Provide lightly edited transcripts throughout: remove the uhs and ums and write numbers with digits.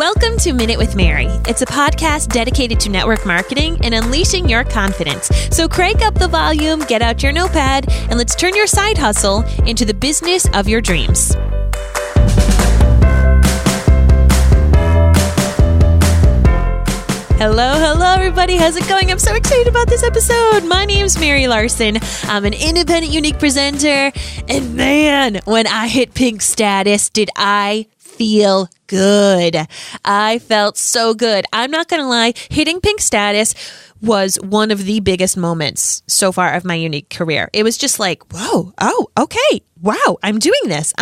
Welcome to Minute with Mary. It's a podcast dedicated to network marketing and unleashing your confidence. So crank up the volume, get out your notepad, and let's turn your side hustle into the business of your dreams. Hello, everybody. How's it going? I'm so excited about this episode. My name's Mary Larsen. I'm an independent, unique presenter. And man, when I hit pink status, did I feel good. I felt so good. I'm not going to lie. Hitting pink status was one of the biggest moments so far of my Younique career. It was just like, whoa, oh, okay. Wow, I'm doing this.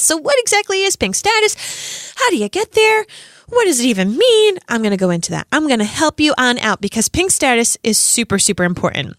So what exactly is pink status? How do you get there? What does it even mean? I'm going to go into that. I'm going to help you on out because pink status is super, super important.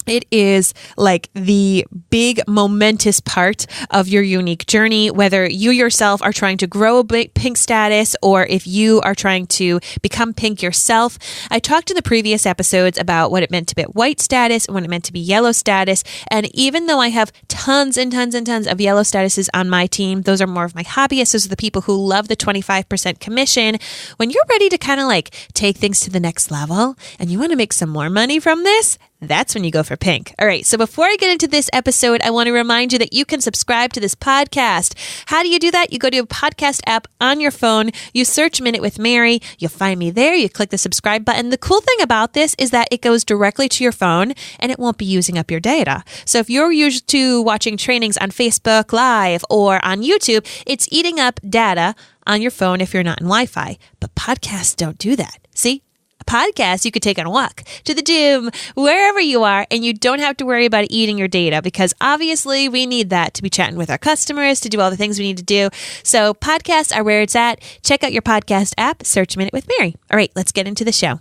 It is like the big momentous part of your Younique journey, whether you yourself are trying to grow a big pink status or if you are trying to become pink yourself. I talked in the previous episodes about what it meant to be white status and what it meant to be yellow status. And even though I have tons and tons and tons of yellow statuses on my team, those are more of my hobbyists. Those are the people who love the 25% commission. When you're ready to kind of like take things to the next level and you want to make some more money from this, that's when you go for pink. All right. So before I get into this episode, I want to remind you that you can subscribe to this podcast. How do you do that? You go to a podcast app on your phone. You search Minute with Mary. You'll find me there. You click the subscribe button. The cool thing about this is that it goes directly to your phone and it won't be using up your data. So if you're used to watching trainings on Facebook Live or on YouTube, it's eating up data on your phone if you're not in Wi-Fi. But podcasts don't do that. See? Podcast you could take on a walk to the gym, wherever you are, and you don't have to worry about eating your data because obviously we need that to be chatting with our customers, to do all the things we need to do. So podcasts are where it's at. Check out your podcast app, search Minute with Mary. All right, let's get into the show.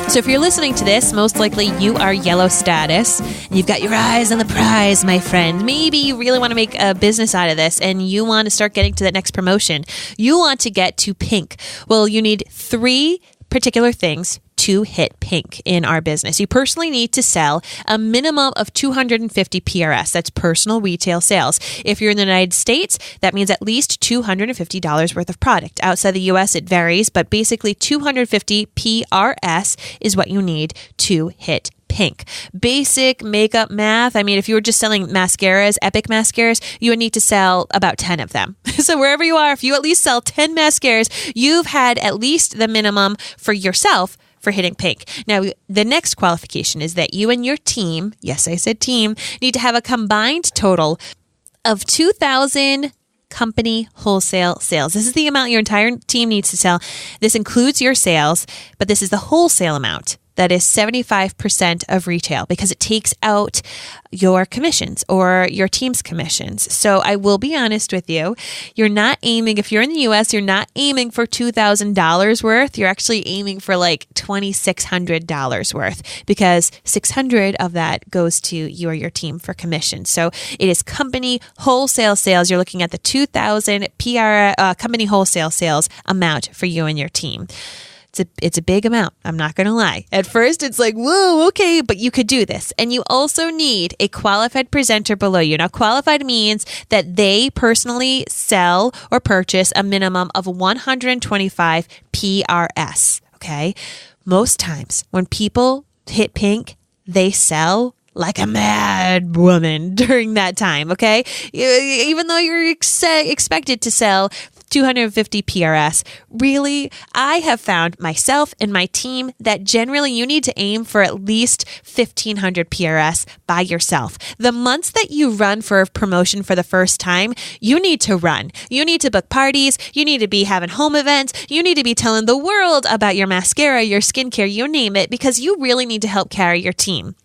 So if you're listening to this, most likely you are yellow status. And you've got your eyes on the prize, my friend. Maybe you really want to make a business out of this and you want to start getting to that next promotion. You want to get to pink. Well, you need 3 particular things to hit pink in our business. You personally need to sell a minimum of 250 PRS. That's personal retail sales. If you're in the United States, that means at least $250 worth of product. Outside the US, it varies, but basically 250 PRS is what you need to hit pink. Basic makeup math. I mean, if you were just selling mascaras, epic mascaras, you would need to sell about 10 of them. So wherever you are, if you at least sell 10 mascaras, you've had at least the minimum for yourself for hitting pink. Now, the next qualification is that you and your team, yes, I said team, need to have a combined total of 2,000 company wholesale sales. This is the amount your entire team needs to sell. This includes your sales, but this is the wholesale amount. That is 75% of retail because it takes out your commissions or your team's commissions. So I will be honest with you. You're not aiming, if you're in the US, you're not aiming for $2,000 worth. You're actually aiming for like $2,600 worth because $600 of that goes to you or your team for commission. So it is company wholesale sales. You're looking at the 2,000 company wholesale sales amount for you and your team. It's a big amount. I'm not going to lie. At first, it's like, whoa, okay, but you could do this. And you also need a qualified presenter below you. Now, qualified means that they personally sell or purchase a minimum of 125 PRS, okay? Most times when people hit pink, they sell like a mad woman during that time, okay? Even though you're expected to sell 250 PRS. Really, I have found myself and my team that generally you need to aim for at least 1,500 PRS by yourself. The months that you run for a promotion for the first time, you need to run. You need to book parties. You need to be having home events. You need to be telling the world about your mascara, your skincare, you name it, because you really need to help carry your team.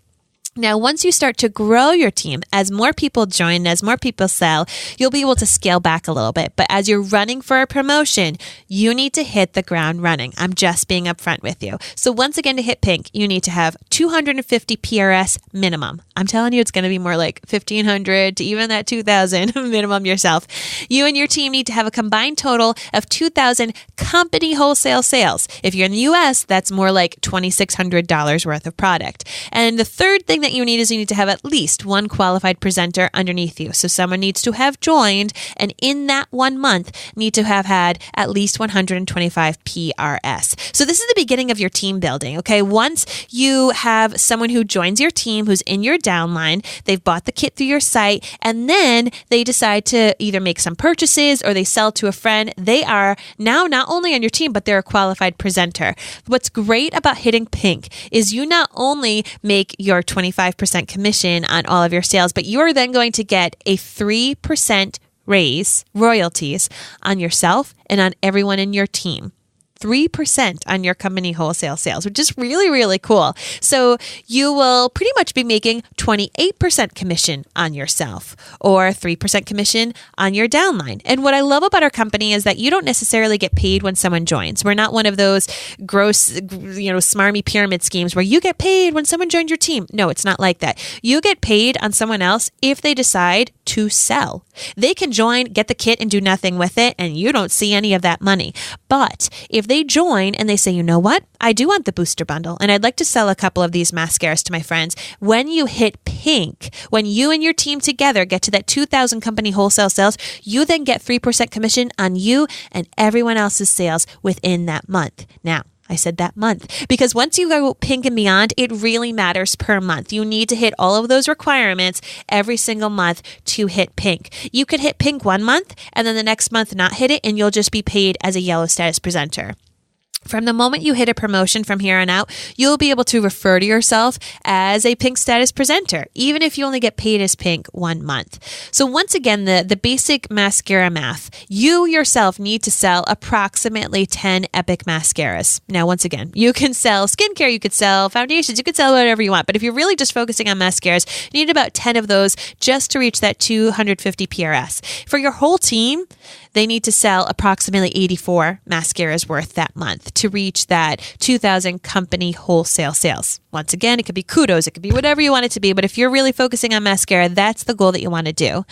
Now, once you start to grow your team, as more people join, as more people sell, you'll be able to scale back a little bit. But as you're running for a promotion, you need to hit the ground running. I'm just being upfront with you. So once again, to hit pink, you need to have 250 PRS minimum. I'm telling you, it's going to be more like 1,500 to even that 2,000 minimum yourself. You and your team need to have a combined total of 2,000 company wholesale sales. If you're in the US, that's more like $2,600 worth of product. And the third thing that you need is you need to have at least one qualified presenter underneath you. So someone needs to have joined and in that 1 month need to have had at least 125 PRS. So this is the beginning of your team building. Okay. Once you have someone who joins your team, who's in your downline, they've bought the kit through your site, and then they decide to either make some purchases or they sell to a friend, they are now not only on your team, but they're a qualified presenter. What's great about hitting pink is you not only make your 25% commission on all of your sales, but you are then going to get a 3% raise royalties on yourself and on everyone in your team. 3% on your company wholesale sales, which is really, really cool. So you will pretty much be making 28% commission on yourself or 3% commission on your downline. And what I love about our company is that you don't necessarily get paid when someone joins. We're not one of those gross, smarmy pyramid schemes where you get paid when someone joins your team. No, it's not like that. You get paid on someone else if they decide to sell. They can join, get the kit, and do nothing with it, and you don't see any of that money. But if they join and they say, you know what? I do want the booster bundle, and I'd like to sell a couple of these mascaras to my friends. When you hit pink, when you and your team together get to that 2,000 company wholesale sales, you then get 3% commission on you and everyone else's sales within that month. Now, I said that month because once you go pink and beyond, it really matters per month. You need to hit all of those requirements every single month to hit pink. You could hit pink 1 month and then the next month not hit it, and you'll just be paid as a yellow status presenter. From the moment you hit a promotion from here on out, you'll be able to refer to yourself as a pink status presenter, even if you only get paid as pink 1 month. So once again, the basic mascara math, you yourself need to sell approximately 10 epic mascaras. Now, once again, you can sell skincare, you could sell foundations, you could sell whatever you want. But if you're really just focusing on mascaras, you need about 10 of those just to reach that 250 PRS. For your whole team, they need to sell approximately 84 mascaras worth that month to reach that 2,000 company wholesale sales. Once again, it could be kudos, it could be whatever you want it to be, but if you're really focusing on mascara, that's the goal that you want to do.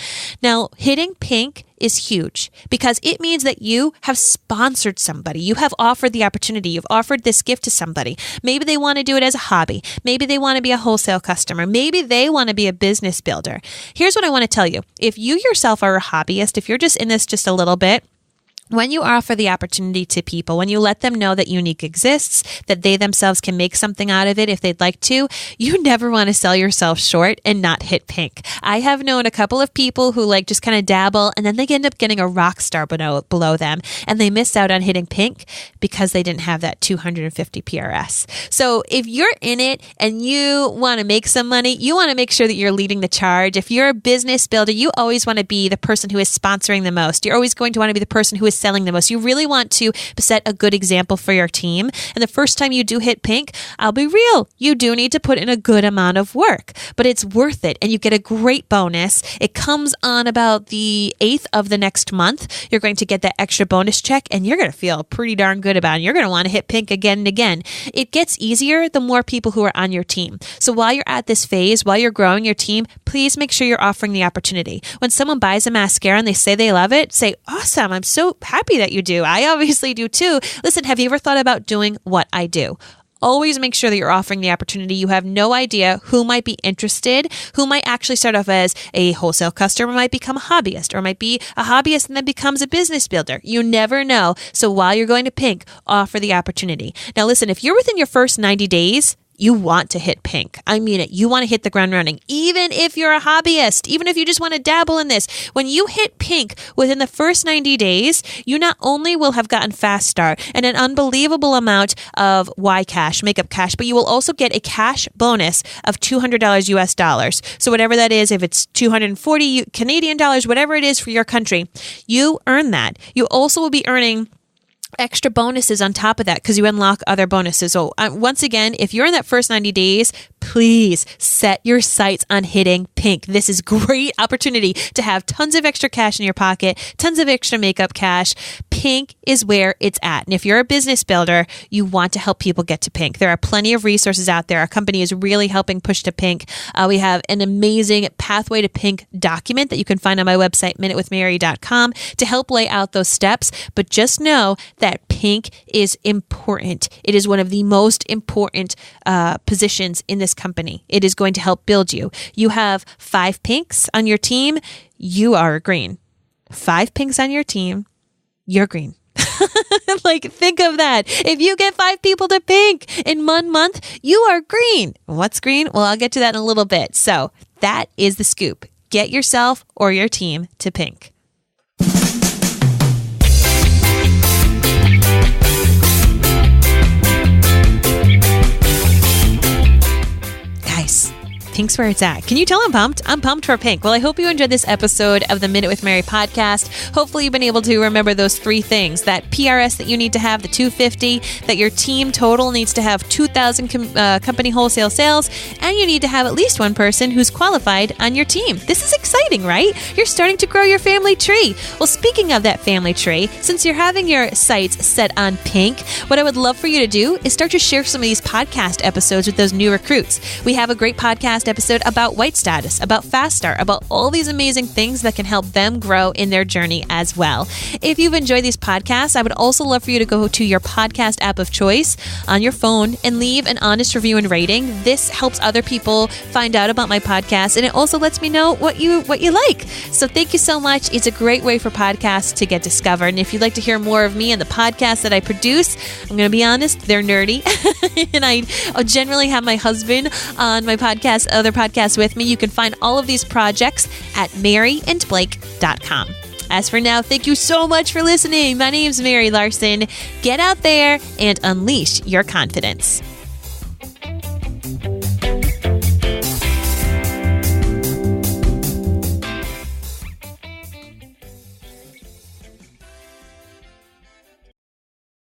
Now, hitting pink is huge because it means that you have sponsored somebody. You have offered the opportunity. You've offered this gift to somebody. Maybe they want to do it as a hobby. Maybe they want to be a wholesale customer. Maybe they want to be a business builder. Here's what I want to tell you. If you yourself are a hobbyist, if you're just in this just a little bit, when you offer the opportunity to people, when you let them know that Younique exists, that they themselves can make something out of it if they'd like to, you never want to sell yourself short and not hit pink. I have known a couple of people who just kind of dabble and then they end up getting a rock star below them and they miss out on hitting pink because they didn't have that 250 PRS. So if you're in it and you want to make some money, you want to make sure that you're leading the charge. If you're a business builder, you always want to be the person who is sponsoring the most. You're always going to want to be the person who is selling the most. You really want to set a good example for your team. And the first time you do hit pink, I'll be real, you do need to put in a good amount of work, but it's worth it. And you get a great bonus. It comes on about the 8th of the next month. You're going to get that extra bonus check and you're going to feel pretty darn good about it. You're going to want to hit pink again and again. It gets easier the more people who are on your team. So while you're at this phase, while you're growing your team, please make sure you're offering the opportunity. When someone buys a mascara and they say they love it, say, awesome, I'm so happy that you do. I obviously do too. Listen, have you ever thought about doing what I do? Always make sure that you're offering the opportunity. You have no idea who might be interested, who might actually start off as a wholesale customer, might become a hobbyist, or might be a hobbyist and then becomes a business builder. You never know. So while you're going to pink, offer the opportunity. Now listen, if you're within your first 90 days, you want to hit pink. I mean it. You want to hit the ground running. Even if you're a hobbyist, even if you just want to dabble in this, when you hit pink within the first 90 days, you not only will have gotten fast start and an unbelievable amount of Y cash, makeup cash, but you will also get a cash bonus of $200 US dollars. So whatever that is, if it's 240 Canadian dollars, whatever it is for your country, you earn that. You also will be earning extra bonuses on top of that because you unlock other bonuses. So once again, if you're in that first 90 days, please set your sights on hitting pink. This is great opportunity to have tons of extra cash in your pocket, tons of extra makeup cash. Pink is where it's at. And if you're a business builder, you want to help people get to pink. There are plenty of resources out there. Our company is really helping push to pink. We have an amazing Pathway to Pink document that you can find on my website, minutewithmary.com, to help lay out those steps. But just know that pink is important. It is one of the most important positions in this company. It is going to help build you. You have 5 pinks on your team, you are green. 5 pinks on your team, you're green. Like, think of that. If you get 5 people to pink in 1 month, you are green. What's green? Well, I'll get to that in a little bit. So that is the scoop. Get yourself or your team to pink. Guys, pink's where it's at. Can you tell I'm pumped? I'm pumped for pink. Well, I hope you enjoyed this episode of the Minute with Mary podcast. Hopefully you've been able to remember those 3 things: that PRS that you need to have, the 250, that your team total needs to have 2,000 company wholesale sales, and you need to have at least one person who's qualified on your team. This is exciting, right? You're starting to grow your family tree. Well, speaking of that family tree, since you're having your sights set on pink, what I would love for you to do is start to share some of these podcast episodes with those new recruits. We have a great podcast episode about white status, about fast start, about all these amazing things that can help them grow in their journey as well. If you've enjoyed these podcasts, I would also love for you to go to your podcast app of choice on your phone and leave an honest review and rating. This helps other people find out about my podcast, and it also lets me know what you like. So thank you so much. It's a great way for podcasts to get discovered. And if you'd like to hear more of me and the podcasts that I produce, I'm going to be honest, they're nerdy. And I generally have my husband on my podcast, other podcasts with me. You can find all of these projects at maryandblake.com. As for now, thank you so much for listening. My name's Mary Larsen. Get out there and unleash your confidence.